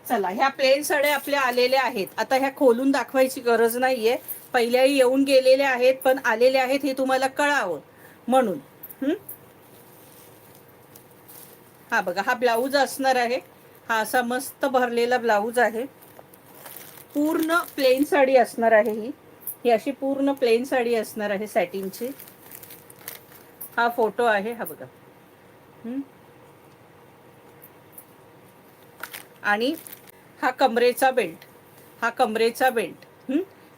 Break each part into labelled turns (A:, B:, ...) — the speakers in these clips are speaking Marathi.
A: चला, ह्या प्लेन साड्या आपल्या आलेल्या आहेत. आता ह्या खोलून दाखवायची गरज नाहीये, पहिल्याही येऊन गेलेल्या आहेत, पण आलेल्या आहेत हे तुम्हाला कळावं म्हणून. हा बघा, हा ब्लाऊज असणार आहे. हा असा मस्त भरलेला ब्लाऊज आहे. पूर्ण प्लेन साडी असणार आहे ही अशी पूर्ण प्लेन साडी असणार आहे सॅटिनची. हा फोटो आहे, हा बघा. आणि हा कमरेचा बेल्ट, हा कमरेचा बेल्ट.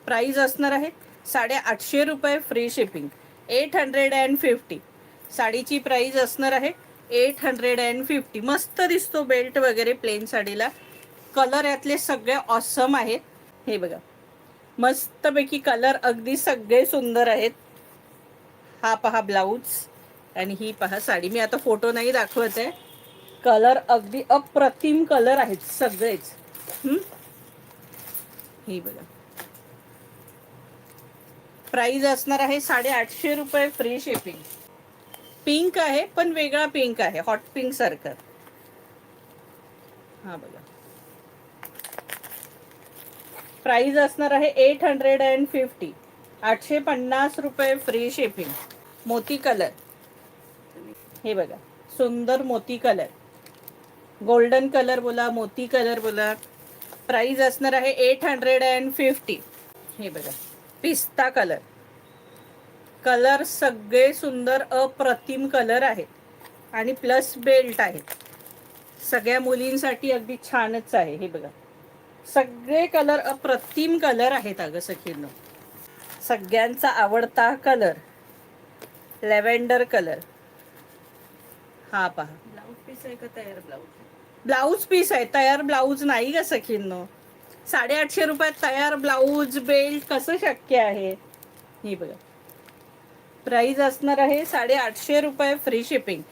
A: प्राइस असणार आहे 850 रुपये, फ्री शिपिंग. 850. साडीची प्राइस असणार आहे 850. मस्त दिसतो बेल्ट वगैरे प्लेन साडीला. कलर यातले सगळे ऑसम आहेत. हे बघा, मस्तपैकी कलर अगदी सगळे सुंदर आहेत. हा पहा ब्लाऊज आणि ही पहा साडी. मी आता फोटो नाही दाखवत आहे. कलर अगदी अप्रतिम कलर आहेत सगळेच. ही बघा, प्राइस असणार आहे 850 रुपये, फ्री शिपिंग. पिंक आहे, पण वेगळा पिंक आहे, हॉट पिंक सारखं. हा बघा, प्राइस असणार आहे 850. 850 रुपये, फ्री शिपिंग. मोती कलर, हे बघा, सुंदर मोती कलर, गोल्डन कलर बोला, मोती कलर बोला. प्राइस असणार आहे 850. हे बघा, पिस्ता कलर. कलर सगळे सुंदर अप्रतिम कलर आहेत आणि प्लस बेल्ट आहे. सगळ्या मुलींसाठी अगदी छानच आहे. हे बघा, सगळे कलर अप्रतिम कलर आहेत. अगं सखींनो, सगळ्यांचा आवडता कलर लॅव्हेंडर कलर. हा पहा, ब्लाऊज पीस आहे का तयार ब्लाऊज? ब्लाऊज पीस आहे, तयार ब्लाऊज नाही ग सखींनो. 850 रुपयात तयार ब्लाऊज बेल्ट कसं शक्य आहे? हे बघा, प्राइस असणार आहे 850 रुपये, फ्री शिपिंग.